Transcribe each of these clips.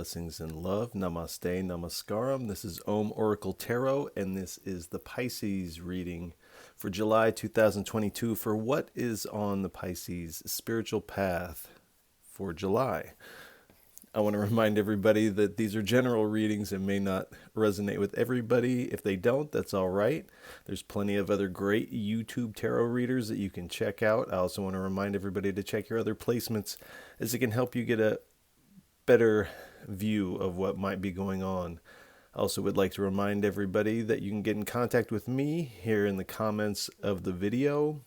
blessings and love. Namaste, namaskaram. This is Om Oracle Tarot, and this is the Pisces reading for July 2022 for what is on the Pisces Spiritual Path for July. I want to remind everybody that these are general readings and may not resonate with everybody. If they don't, that's all right. There's plenty of other great YouTube tarot readers that you can check out. I also want to remind everybody to check your other placements, as it can help you get a better view of what might be going on. I also would like to remind everybody that you can get in contact with me here in the comments of the video.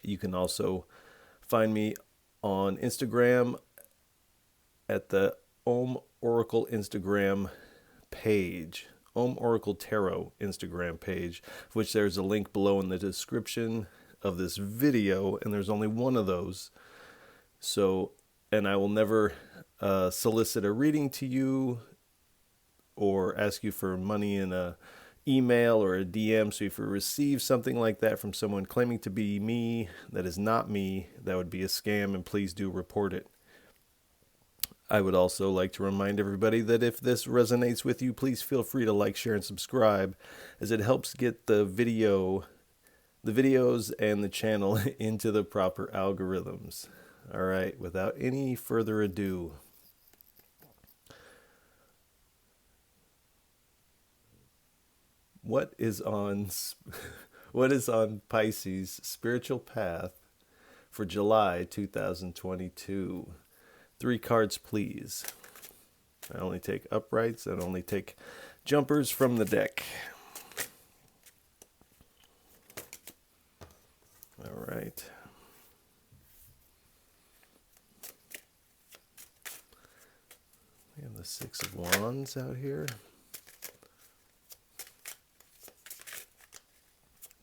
You can also find me on Instagram at the Om Oracle Instagram page, Om Oracle Tarot Instagram page, which there's a link below in the description of this video, and there's only one of those. So, and I will never solicit a reading to you or ask you for money in a email or a DM. So if you receive something like that from someone claiming to be me, that is not me, that would be a scam, and please do report it. I would also like to remind everybody that if this resonates with you, please feel free to like, share, and subscribe, as it helps get the videos and the channel into the proper algorithms. All right, without any further ado, what is on Pisces Spiritual Path for July 2022? 3 cards, please. I only take uprights. I only take jumpers from the deck. All right. We have the 6 of Wands out here.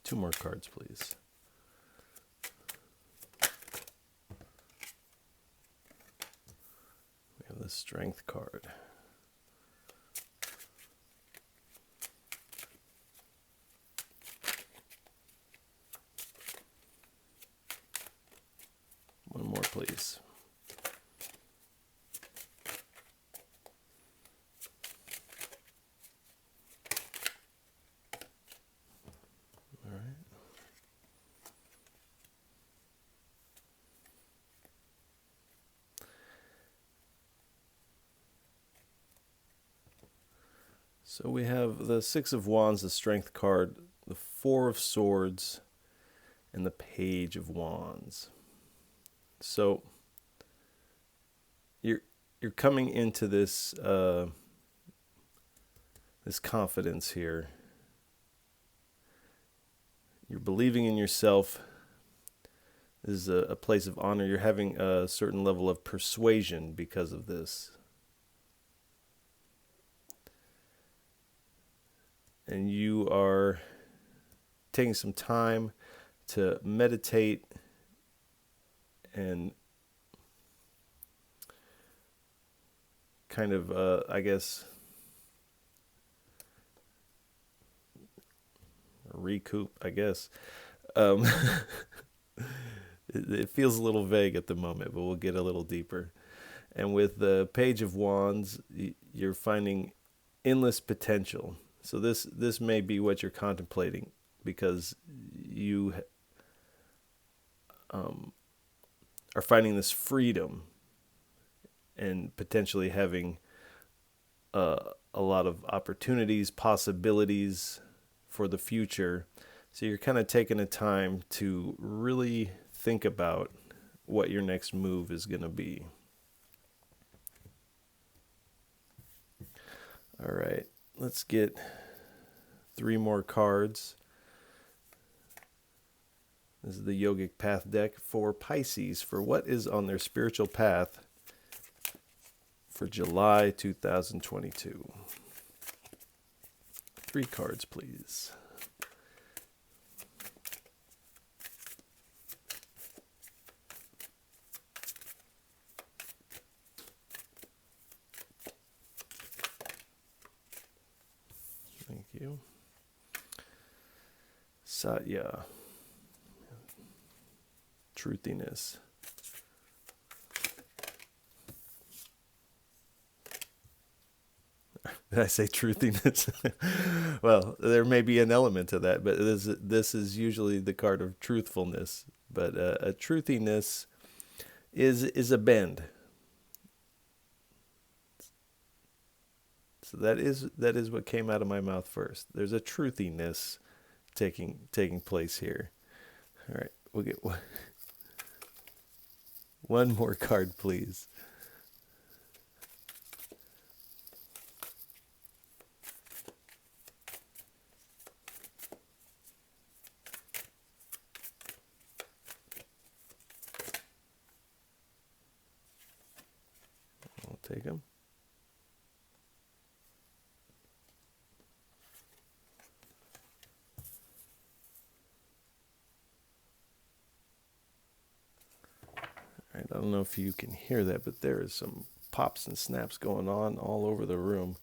2 more cards, please. We have the Strength card. One more, please. All right. So we have the 6 of Wands, the Strength card, the 4 of Swords, and the Page of Wands. So you're coming into this this confidence here. You're believing in yourself. This is a place of honor. You're having a certain level of persuasion because of this. And you are taking some time to meditate and kind of, I guess, recoup, I guess. It feels a little vague at the moment, but we'll get a little deeper. And with the Page of Wands, you're finding endless potential. So this may be what you're contemplating, because you are finding this freedom and potentially having a lot of opportunities, possibilities for the future. So you're kind of taking a time to really think about what your next move is going to be. All right. Let's get 3 more cards. This is the Yogic Path deck for Pisces for what is on their spiritual path for July 2022. 3 cards, please. Thank you. Satya. Truthiness. Did I say truthiness? Well, there may be an element to that, but this is usually the card of truthfulness. But a truthiness is a bend. So that is what came out of my mouth first. There's a truthiness taking place here. All right, we'll get one more card, please. I'll take them. All right, I don't know if you can hear that, but there is some pops and snaps going on all over the room.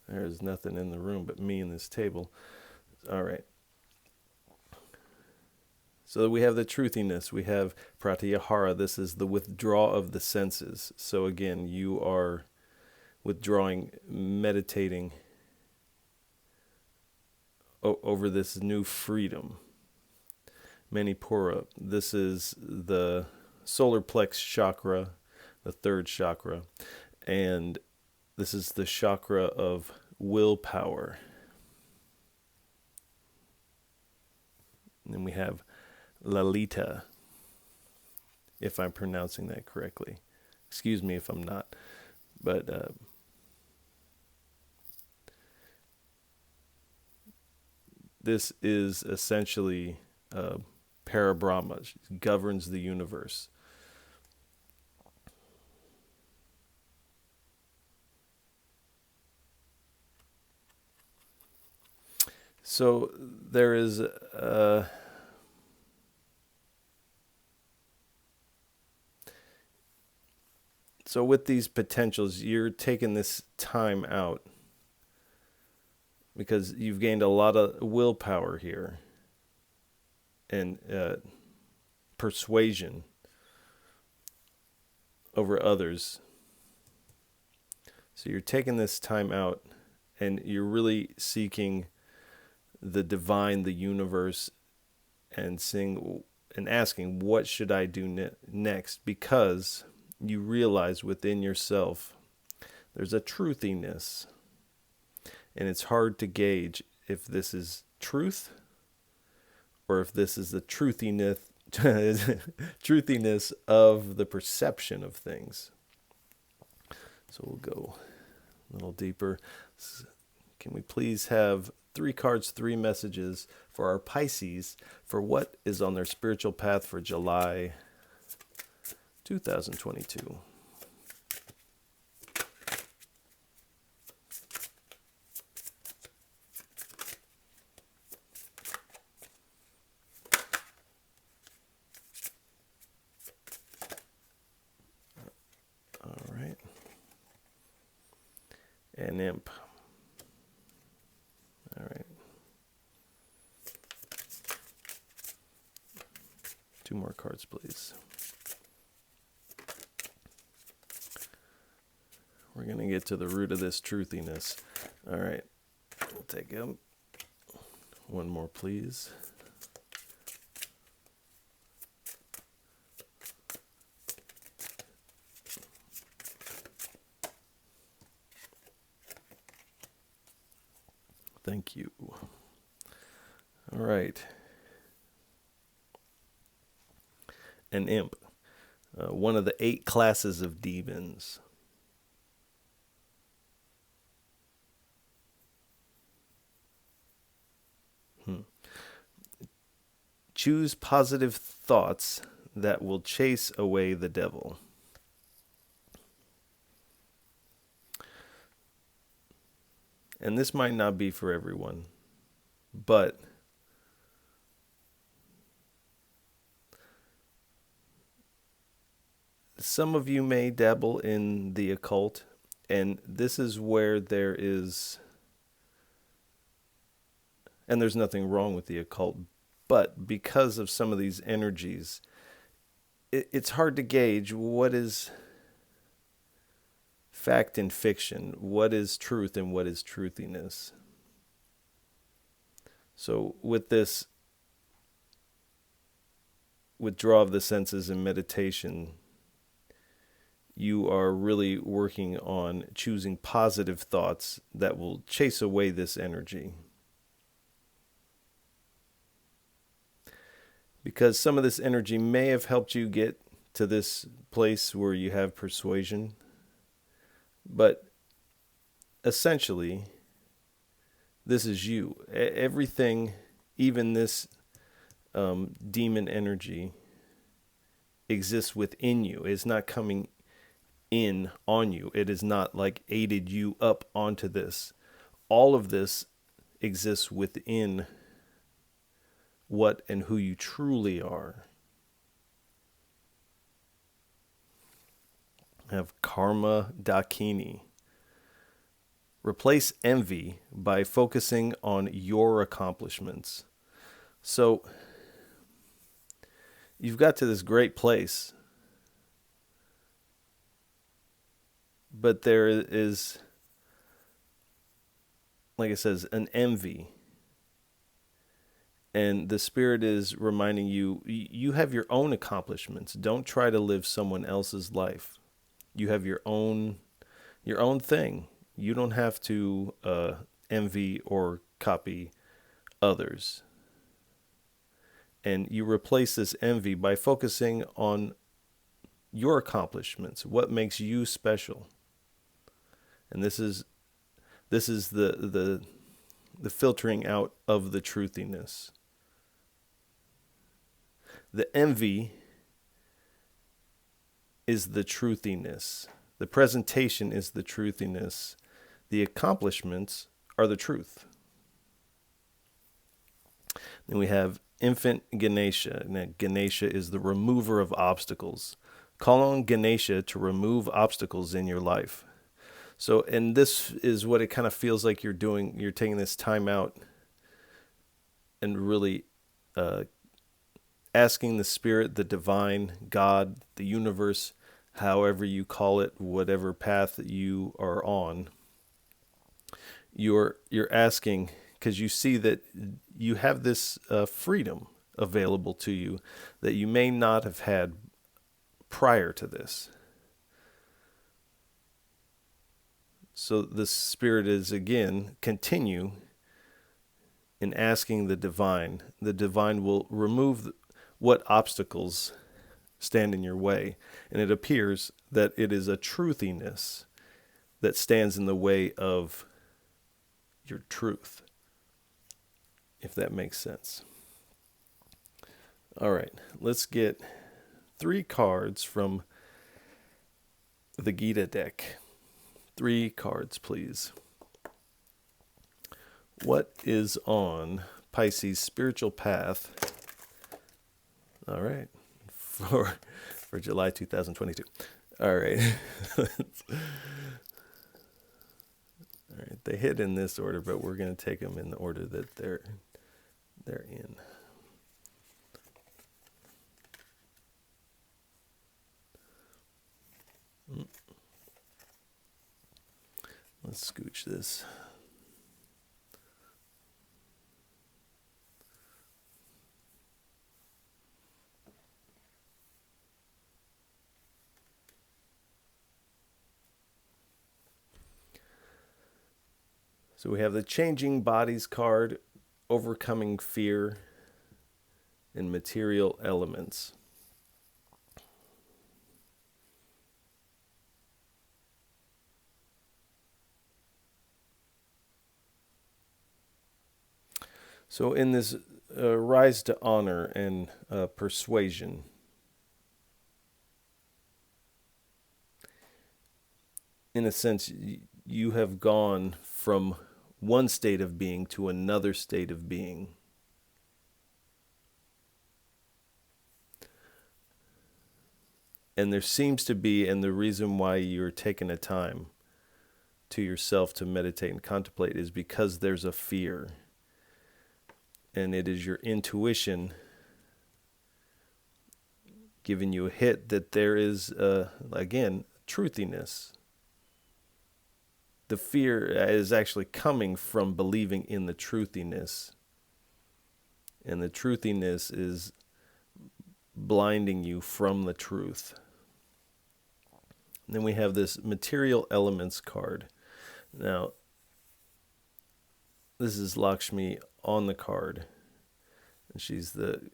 There is nothing in the room but me and this table. All right. So we have the truthiness. We have pratyahara. This is the withdrawal of the senses. So again, you are withdrawing, meditating over this new freedom. Manipura. This is the solar plex chakra, the third chakra. And this is the chakra of willpower. And then we have Lalita, if I'm pronouncing that correctly. Excuse me if I'm not. But this is essentially Parabrahma. She governs the universe. So there is so with these potentials, you're taking this time out because you've gained a lot of willpower here and persuasion over others. So you're taking this time out and you're really seeking the divine, the universe, and seeing and asking, what should I do next? Because you realize within yourself there's a truthiness, and it's hard to gauge if this is truth or if this is the truthiness of the perception of things. So we'll go a little deeper. Can we please have 3 cards, 3 messages for our Pisces for what is on their spiritual path for July 2022? All right. And imp. All right. 2 more cards, please. We're going to get to the root of this truthiness. All right. We'll take him. 1 more, please. Thank you. All right. An imp. One of the 8 classes of demons. Choose positive thoughts that will chase away the devil. And this might not be for everyone, but some of you may dabble in the occult, and this is where there is, and there's nothing wrong with the occult, but because of some of these energies, it's hard to gauge what is fact and fiction. What is truth and what is truthiness? So with this withdrawal of the senses and meditation, you are really working on choosing positive thoughts that will chase away this energy. Because some of this energy may have helped you get to this place where you have persuasion, but essentially, this is you. Everything, even this demon energy, exists within you. It's not coming in on you. It is not like aided you up onto this. All of this exists within what and who you truly are. I have Karma Dakini. Replace envy by focusing on your accomplishments. So you've got to this great place, but there is, like it says, an envy. And the Spirit is reminding you, you have your own accomplishments. Don't try to live someone else's life. You have your own thing. You don't have to envy or copy others. And you replace this envy by focusing on your accomplishments, what makes you special. And this is the filtering out of the truthiness. The envy is the truthiness. The presentation is the truthiness. The accomplishments are the truth. Then we have infant Ganesha. Now, Ganesha is the remover of obstacles. Call on Ganesha to remove obstacles in your life. So, and this is what it kind of feels like you're doing. You're taking this time out and really asking the Spirit, the divine, God, the universe, however you call it, whatever path that you are on, you're asking because you see that you have this freedom available to you that you may not have had prior to this. So the Spirit is, again, continue in asking the divine. The divine will remove what obstacles stand in your way. And it appears that it is a truthiness that stands in the way of your truth, if that makes sense. All right, let's get 3 cards from the Gita deck. 3 cards, please. What is on Pisces Spiritual Path? All right, for July 2022. All right. All right, they hit in this order, but we're going to take them in the order that they're in. Let's scooch this. So we have the Changing Bodies card, overcoming fear and material elements. So in this rise to honor and persuasion, in a sense, you have gone from one state of being to another state of being. And there seems to be, and the reason why you're taking a time to yourself to meditate and contemplate is because there's a fear. And it is your intuition giving you a hit that there is, again, truthiness. the fear is actually coming from believing in the truthiness. And the truthiness is blinding you from the truth. And then we have this material elements card. Now, this is Lakshmi on the card. And she's the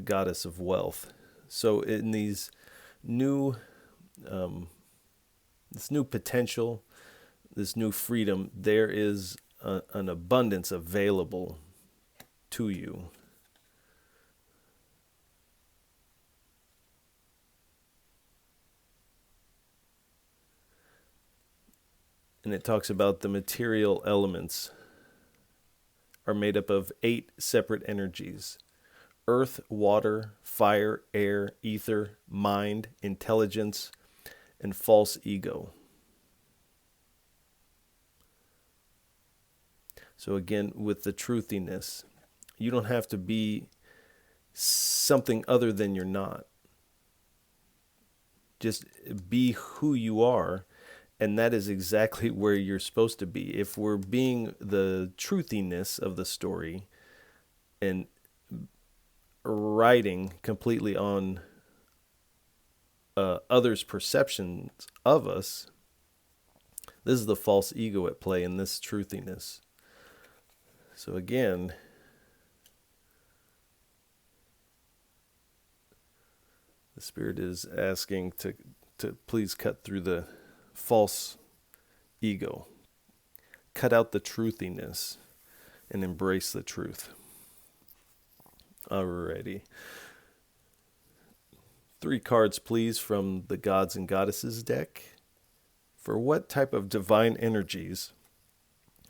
goddess of wealth. So in these new, this new potential, this new freedom, there is an abundance available to you. And it talks about the material elements are made up of 8 separate energies: earth, water, fire, air, ether, mind, intelligence, and false ego. So again, with the truthiness, you don't have to be something other than you're not. Just be who you are, and that is exactly where you're supposed to be. If we're being the truthiness of the story and riding completely on others' perceptions of us, this is the false ego at play in this truthiness. So again, the Spirit is asking to please cut through the false ego. Cut out the truthiness and embrace the truth. Alrighty. 3 cards, please, from the Gods and Goddesses deck. For what type of divine energies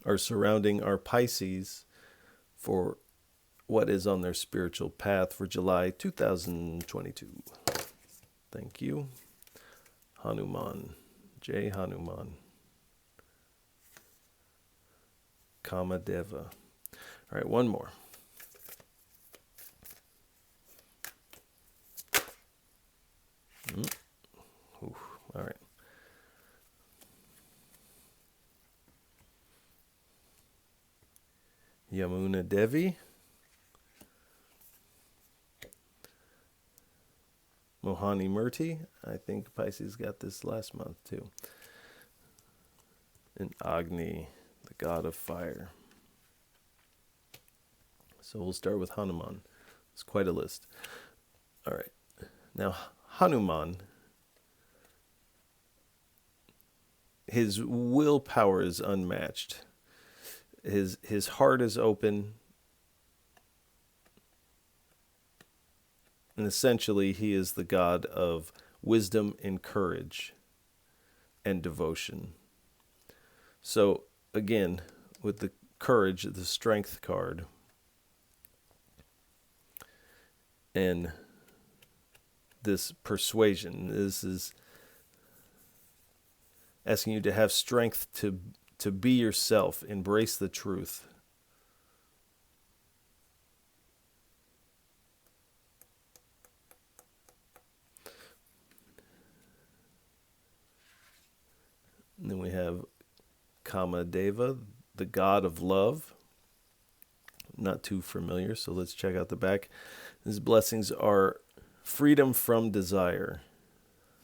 are surrounding our Pisces for what is on their spiritual path for July 2022? Thank you. Hanuman. Jai Hanuman. Kamadeva. All right, one more. Ooh, all right. Yamuna Devi. Mohani Murti. I think Pisces got this last month too. And Agni, the god of fire. So we'll start with Hanuman. It's quite a list. All right. Now, Hanuman, his willpower is unmatched. His heart is open. And essentially, he is the god of wisdom and courage and devotion. So, again, with the courage, the strength card, and this persuasion, this is asking you to have strength to be yourself, embrace the truth. And then we have Kamadeva, the god of love. Not too familiar, so let's check out the back. His blessings are freedom from desire.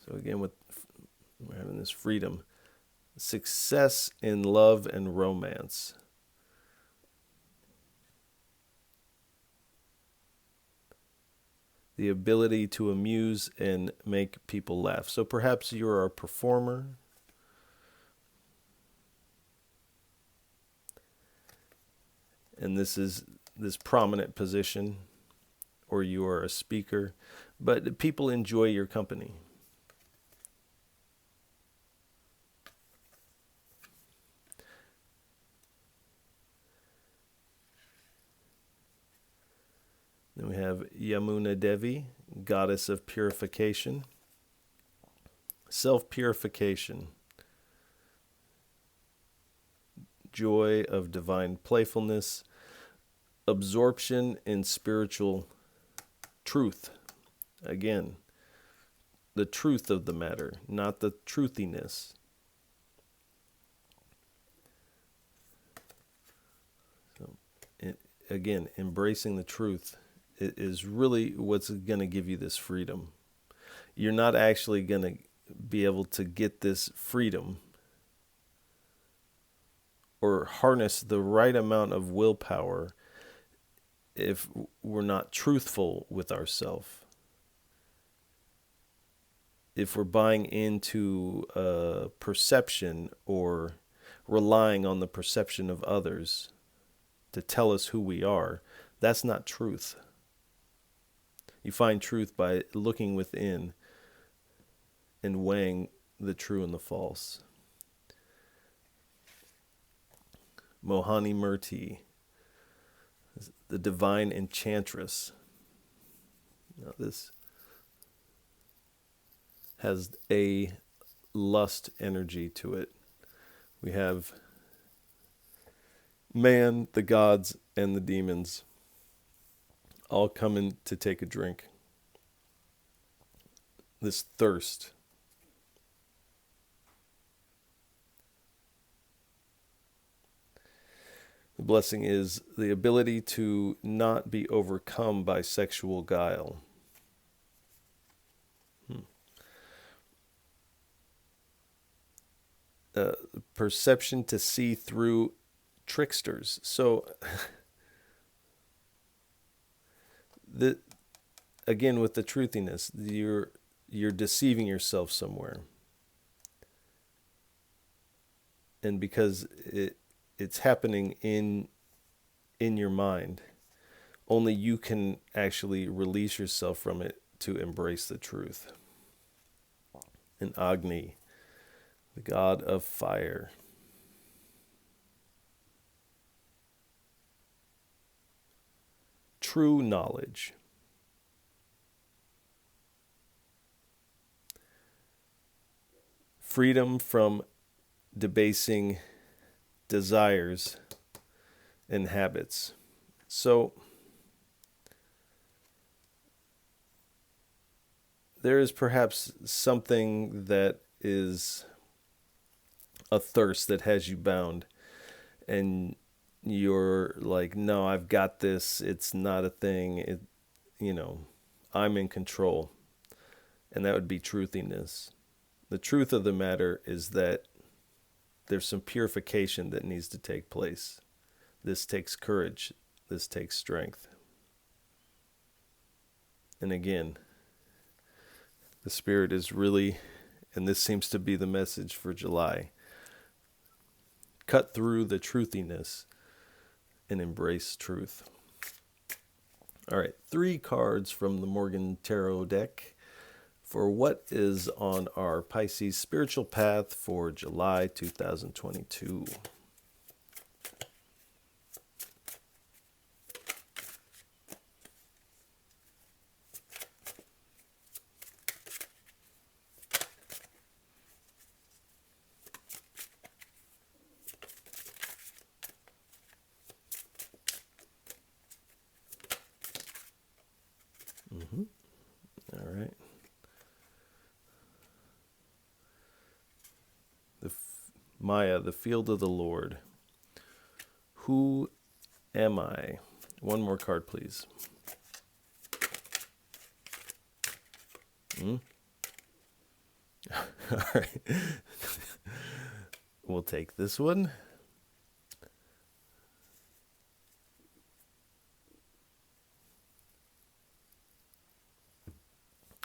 So again, we're having this freedom. Success in love and romance. The ability to amuse and make people laugh. So perhaps you're a performer. And this is this prominent position, or you are a speaker, but people enjoy your company. Then we have Yamuna Devi, goddess of purification, self-purification, joy of divine playfulness, absorption in spiritual truth. Again, the truth of the matter, not the truthiness. again, embracing the truth is really what's going to give you this freedom. You're not actually going to be able to get this freedom or harness the right amount of willpower if we're not truthful with ourselves. If we're buying into perception or relying on the perception of others to tell us who we are, that's not truth. You find truth by looking within and weighing the true and the false. Mohani Murti, the divine enchantress. Now this has a lust energy to it. We have man, the gods, and the demons all coming to take a drink. This thirst. The blessing is the ability to not be overcome by sexual guile. Perception to see through tricksters. So, again, with the truthiness, you're deceiving yourself somewhere, and because it's happening in your mind, only you can actually release yourself from it to embrace the truth. And Agni, the god of fire. True knowledge. Freedom from debasing desires and habits. So, there is perhaps something that is a thirst that has you bound, and you're like, no, I've got this. It's not a thing. I'm in control. And that would be truthiness. The truth of the matter is that there's some purification that needs to take place. This takes courage. This takes strength. And again, the Spirit is really, and this seems to be the message for July, cut through the truthiness and embrace truth. All right, 3 cards from the Morgan Tarot deck for what is on our Pisces Spiritual Path for July 2022. All right. Maya, the field of the Lord. Who am I? One more card, please. All right. We'll take this one.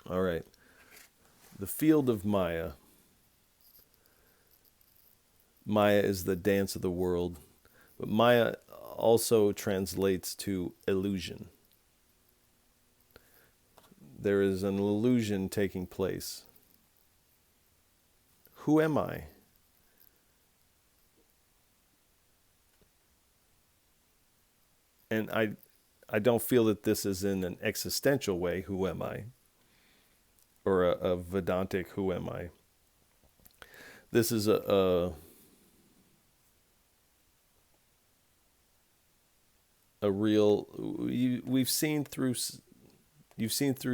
All right. The field of Maya. Maya is the dance of the world, but Maya also translates to illusion. There is an illusion taking place. Who am I? And I don't feel that this is in an existential way, who am I? Or a Vedantic, who am I? This is a real, you've seen through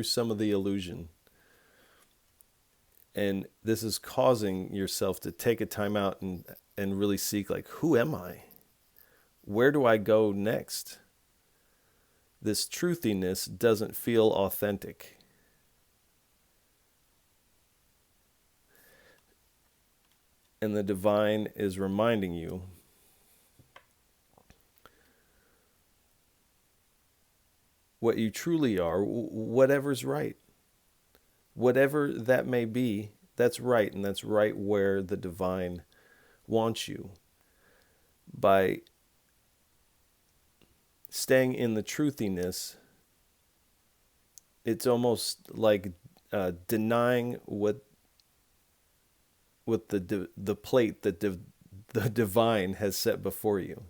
some of the illusion, and this is causing yourself to take a time out and really seek, like, who am I? Where do I go next? this truthiness doesn't feel authentic. And the divine is reminding you what you truly are, whatever's right. Whatever that may be, that's right, and that's right where the divine wants you. By staying in the truthiness, it's almost like denying what the plate that the divine has set before you.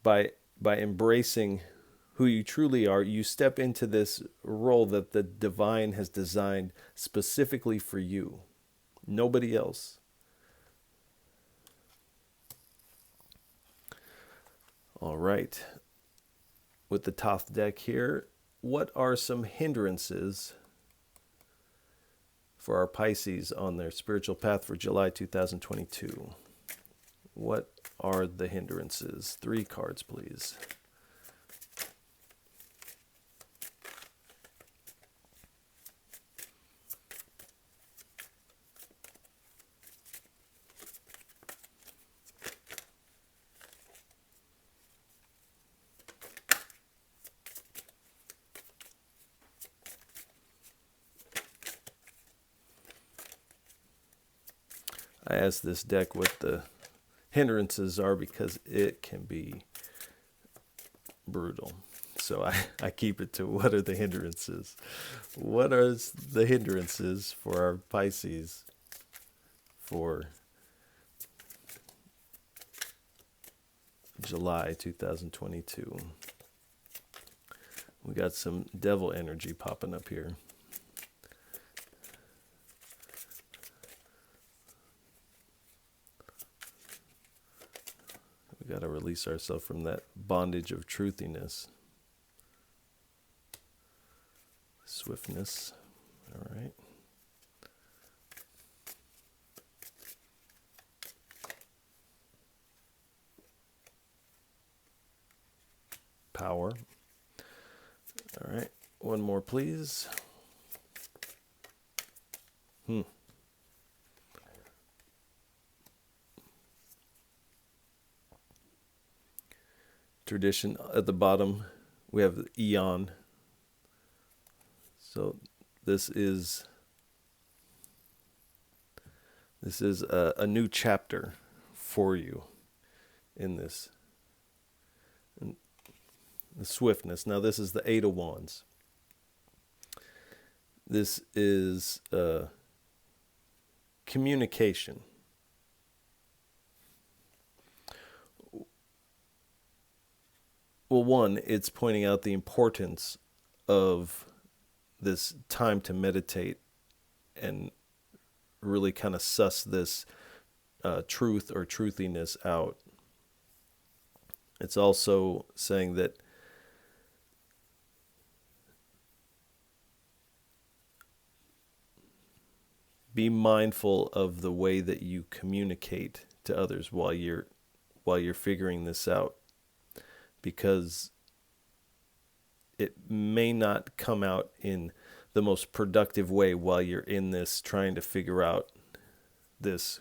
By embracing who you truly are, you step into this role that the divine has designed specifically for you, nobody else. All right. With the Thoth deck here, what are some hindrances for our Pisces on their spiritual path for July 2022? What are the hindrances? 3 cards, please. I asked this deck what the hindrances are because it can be brutal. So I keep it to what are the hindrances. What are the hindrances for our Pisces for July 2022? We got some devil energy popping up here. We got to release ourselves from that bondage of truthiness. Swiftness. All right. Power. All right. One more, please. Tradition. At the bottom, we have the eon. So this is a new chapter for you in this. And the swiftness. Now this is the 8 of Wands. This is communication. Well, one, it's pointing out the importance of this time to meditate and really kind of suss this truth or truthiness out. It's also saying that be mindful of the way that you communicate to others while you're figuring this out, because it may not come out in the most productive way while you're in this trying to figure out this,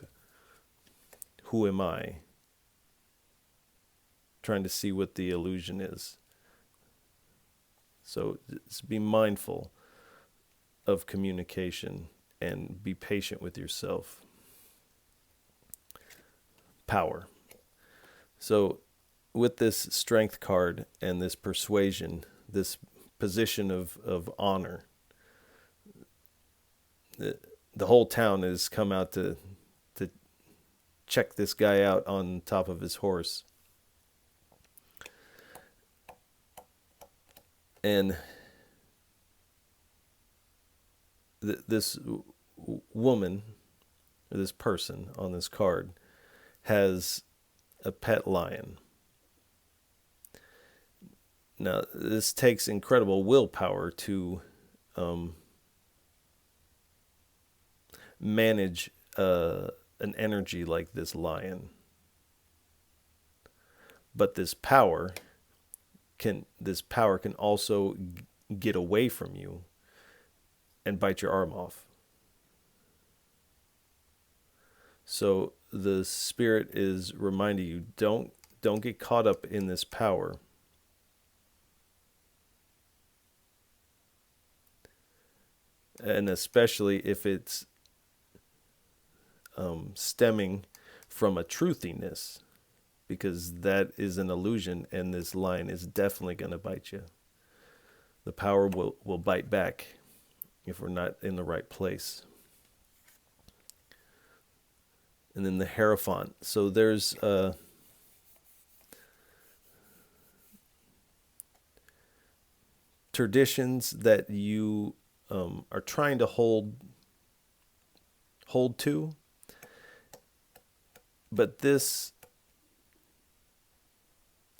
who am I? Trying to see what the illusion is. So just be mindful of communication and be patient with yourself. Power. So with this strength card and this persuasion, this position of honor, the whole town has come out to check this guy out on top of his horse. And this woman, or this person on this card, has a pet lion. Now, this takes incredible willpower to manage an energy like this lion. But this power can also get away from you and bite your arm off. So the Spirit is reminding you, don't get caught up in this power. And especially if it's stemming from a truthiness, because that is an illusion, and this line is definitely going to bite you. The power will bite back if we're not in the right place. And then the Hierophant. So there's traditions that you are trying to hold to, but this,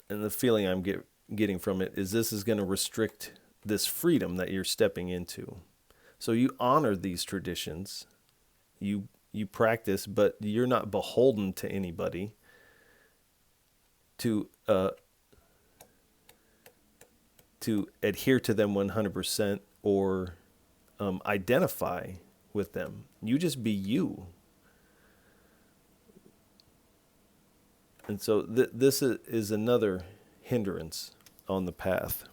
and the feeling I'm getting from it is this is going to restrict this freedom that you're stepping into. So you honor these traditions, you practice, but you're not beholden to anybody to adhere to them 100% or identify with them. You just be you. And so this is another hindrance on the path.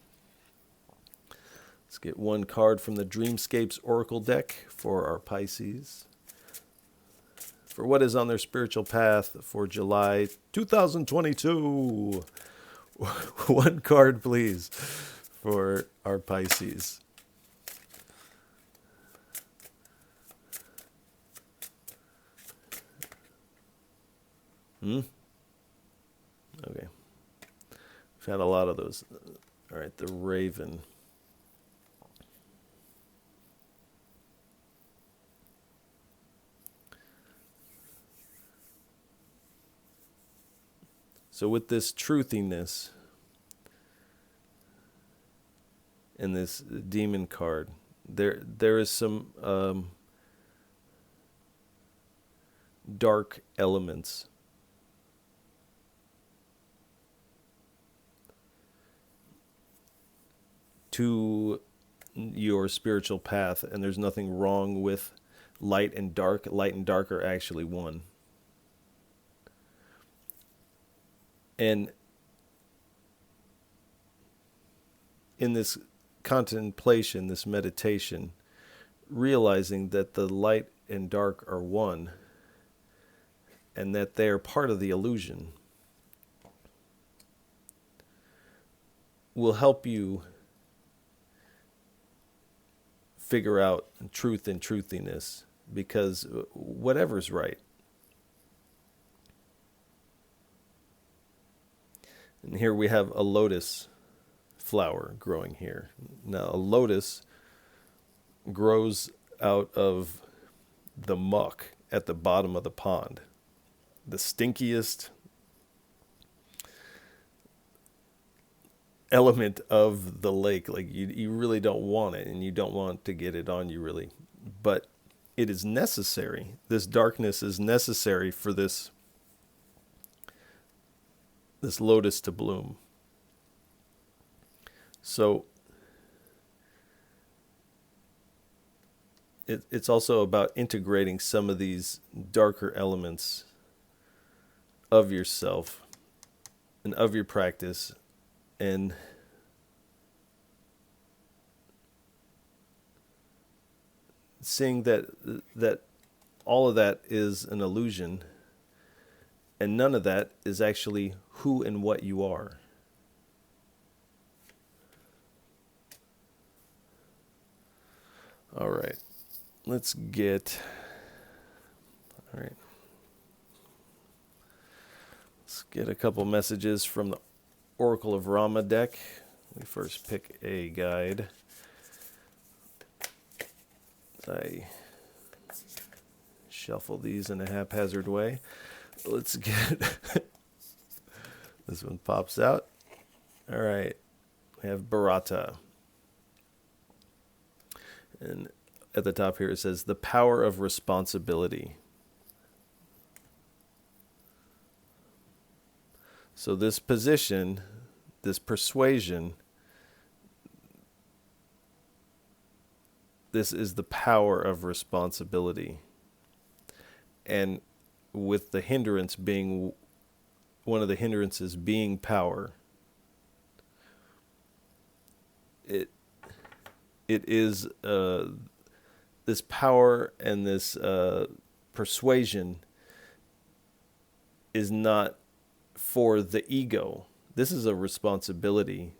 Let's get one card from the Dreamscapes Oracle deck for our Pisces. For what is on their spiritual path for July 2022. One card, please, for our Pisces. Okay. We've had a lot of those. All right, the Raven. So with this truthiness and this demon card, there is some dark elements to your spiritual path, and there's nothing wrong with light and dark. Light and dark are actually one. And in this contemplation, this meditation, realizing that the light and dark are one and that they are part of the illusion will help you figure out truth and truthiness, because whatever's right. And here we have a lotus flower growing here. Now, a lotus grows out of the muck at the bottom of the pond. The stinkiest element of the lake. Like you really don't want it, and you don't want to get it on you really. But it is necessary. This darkness is necessary for this lotus to bloom. So it's also about integrating some of these darker elements of yourself and of your practice, and seeing that all of that is an illusion, and none of that is actually who and what you are. All right. Let's get a couple messages from the Oracle of Rama deck. We first pick a guide. I shuffle these in a haphazard way. Let's get this one pops out. All right. We have Bharata. And at the top here it says, the power of responsibility. So this position, this persuasion, this is the power of responsibility. And with the hindrance being, one of the hindrances being power, it is this power and this persuasion is not for the ego. This is a responsibility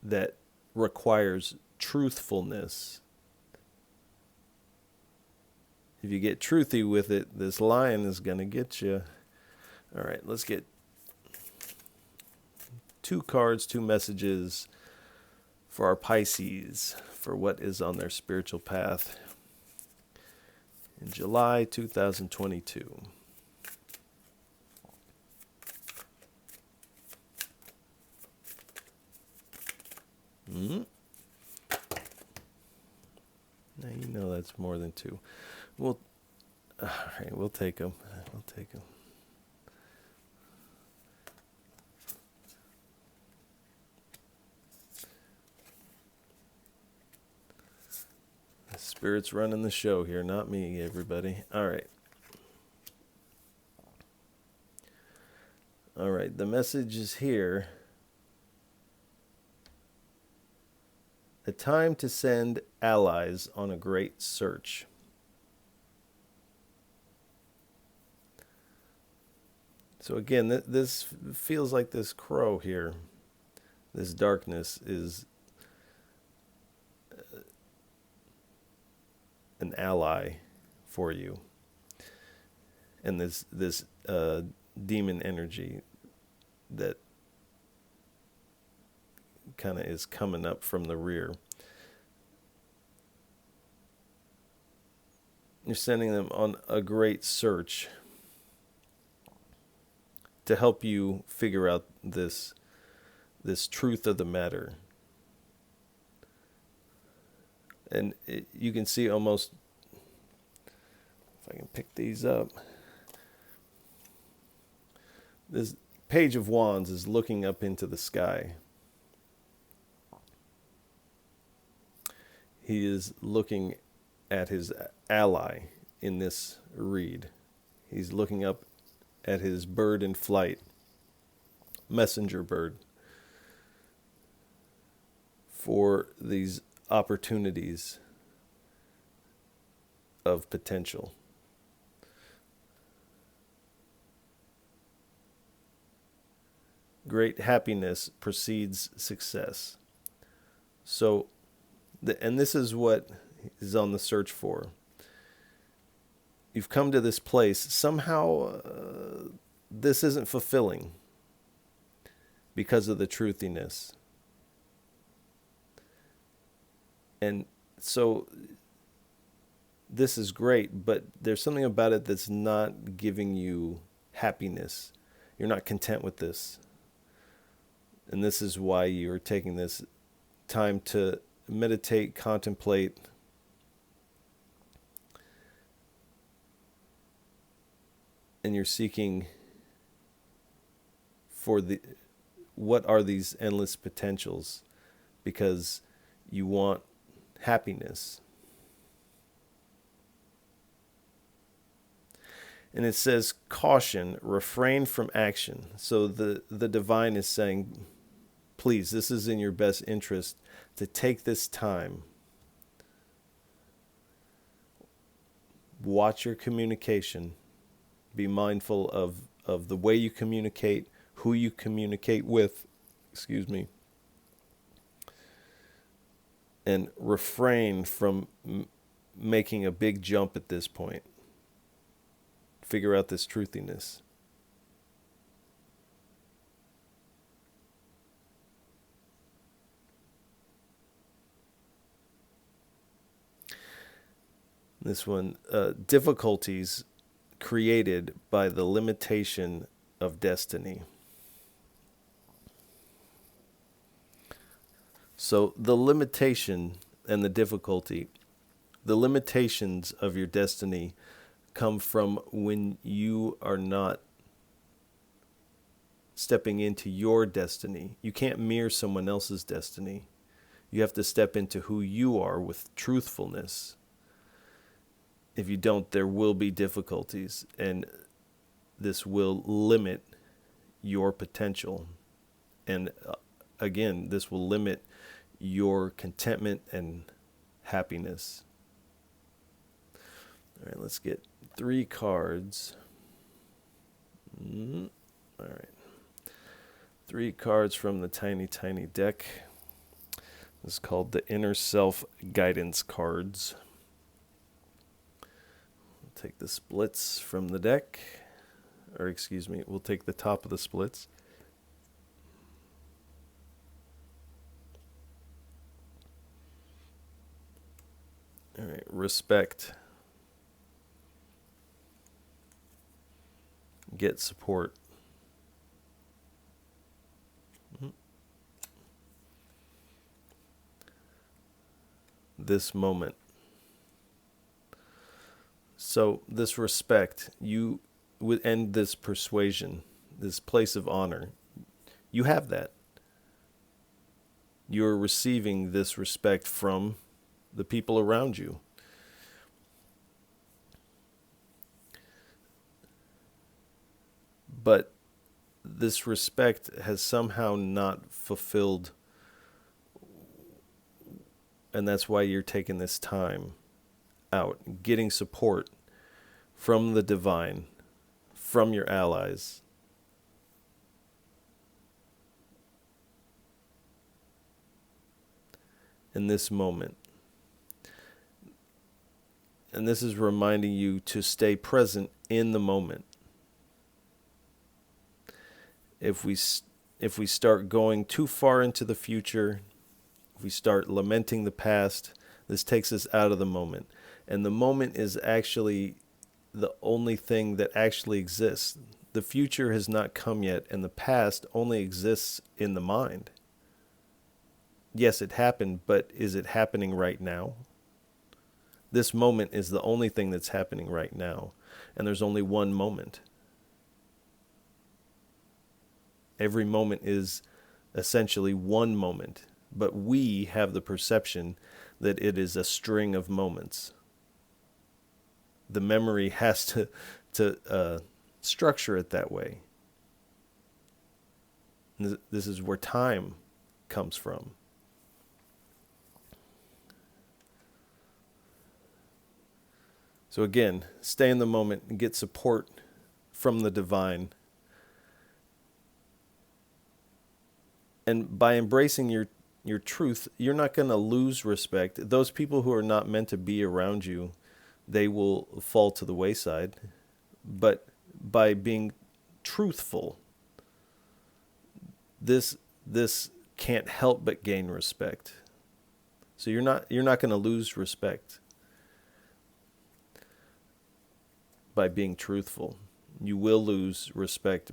that requires truthfulness. If you get truthy with it, this lion is going to get you. All right, let's get 2 cards, 2 messages for our Pisces, for what is on their spiritual path in July 2022. Now you know that's more than 2. All right, we'll take them. We'll take them. The Spirit's running the show here, not me, everybody. All right. All right, the message is here. A time to send allies on a great search. So again, this feels like this crow here, this darkness is an ally for you. And this demon energy that kind of is coming up from the rear. You're sending them on a great search to help you figure out this truth of the matter. And you can see almost, if I can pick these up, this Page of Wands is looking up into the sky. He is looking at his ally in this read. He's looking up at his bird in flight, messenger bird, for these opportunities of potential. Great happiness precedes success. So, and this is what is on the search for. You've come to this place. Somehow, this isn't fulfilling because of the truthiness. And so, this is great, but there's something about it that's not giving you happiness. You're not content with this. And this is why you're taking this time to meditate, contemplate, and you're seeking for what are these endless potentials, because you want happiness. And it says, caution, refrain from action. So the divine is saying, please, this is in your best interest to take this time. Watch your communication. Be mindful of the way you communicate, who you communicate with, and refrain from making a big jump at this point. Figure out this truthiness. This one, difficulties created by the limitation of destiny. So the limitation and the difficulty, the limitations of your destiny come from when you are not stepping into your destiny. You can't mirror someone else's destiny. You have to step into who you are with truthfulness. If you don't, there will be difficulties, and this will limit your potential. And again, this will limit your contentment and happiness. All right, let's get 3 cards. All right. 3 cards from the tiny, tiny deck. This is called the Inner Self Guidance cards. We'll take the splits from the deck. Or excuse me, we'll take the top of the splits. All right, respect. Get support. This moment. So this respect, you would end this persuasion, this place of honor. You have that. You're receiving this respect from the people around you. But this respect has somehow not fulfilled, and that's why you're taking this time out, getting support from the divine, from your allies. In this moment. And this is reminding you to stay present in the moment. If we start going too far into the future, if we start lamenting the past, this takes us out of the moment. And the moment is actually the only thing that actually exists. The future has not come yet, and the past only exists in the mind. Yes, it happened, but is it happening right now? This moment is the only thing that's happening right now, and there's only one moment. Every moment is essentially one moment, but we have the perception that it is a string of moments. The memory has to structure it that way. This is where time comes from. So again, stay in the moment and get support from the divine. And by embracing your truth, you're not going to lose respect. Those people who are not meant to be around you, they will fall to the wayside. But by being truthful, this can't help but gain respect. So you're not going to lose respect by being truthful. You will lose respect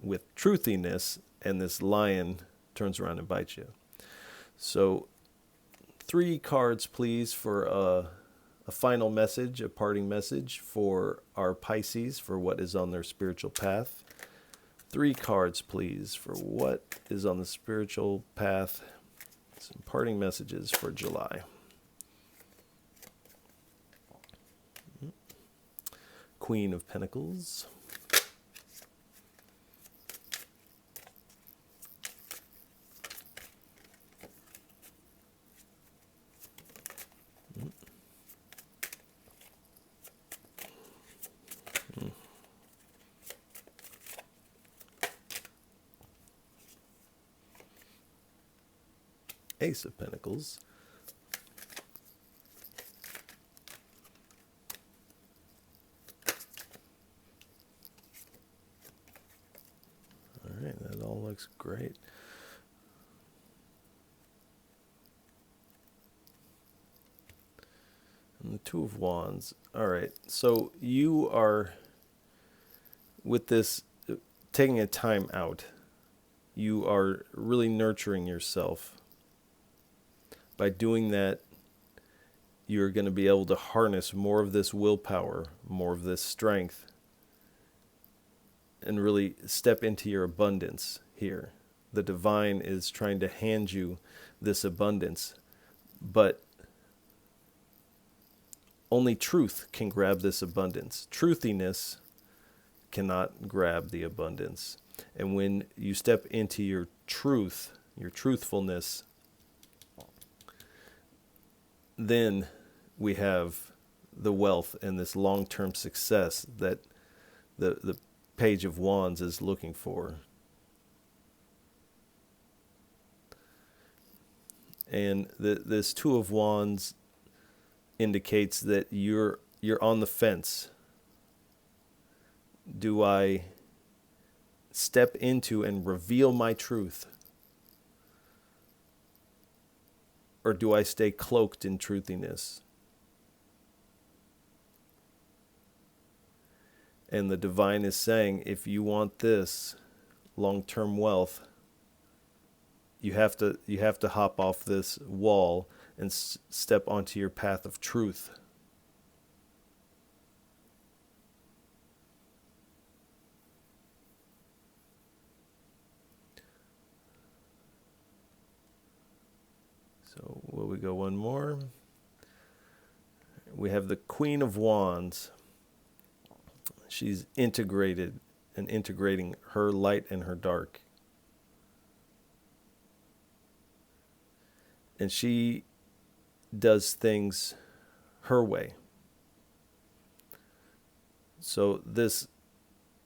with truthiness, and this lion turns around and bites you. So 3 cards, please, for a final message, a parting message for our Pisces, for what is on their spiritual path. 3 cards, please, for what is on the spiritual path. Some parting messages for July. Queen of Pentacles. Ace of Pentacles. All right, that all looks great. And the Two of Wands. All right, so you are, with this, taking a time out. You are really nurturing yourself. By doing that, you're going to be able to harness more of this willpower, more of this strength, and really step into your abundance here. The divine is trying to hand you this abundance, but only truth can grab this abundance. Truthiness cannot grab the abundance. And when you step into your truth, your truthfulness, then we have the wealth and this long-term success that the Page of Wands is looking for. And this Two of Wands indicates that you're on the fence. Do I step into and reveal my truth? Or do I stay cloaked in truthiness? And the divine is saying, if you want this long-term wealth, you have to hop off this wall and step onto your path of truth. So will we go one more? We have the Queen of Wands. She's integrated and integrating her light and her dark. And she does things her way. So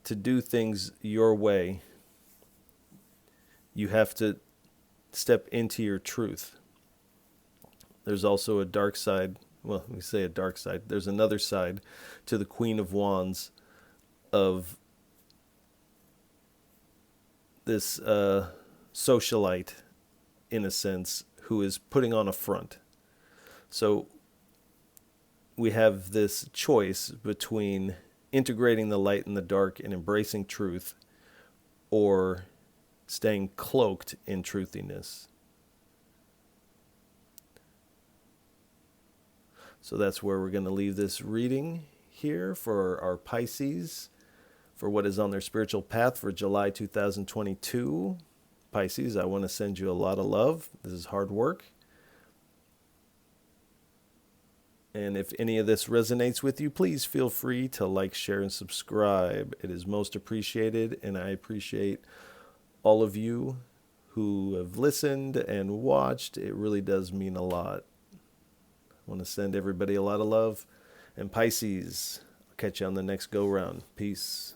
to do things your way, you have to step into your truth. There's also a dark side. Well, we say a dark side. There's another side to the Queen of Wands of this socialite, in a sense, who is putting on a front. So we have this choice between integrating the light and the dark and embracing truth, or staying cloaked in truthiness. So that's where we're going to leave this reading here for our Pisces, for what is on their spiritual path for July 2022. Pisces, I want to send you a lot of love. This is hard work. And if any of this resonates with you, please feel free to like, share, and subscribe. It is most appreciated, and I appreciate all of you who have listened and watched. It really does mean a lot. I want to send everybody a lot of love. And Pisces, I'll catch you on the next go-round. Peace.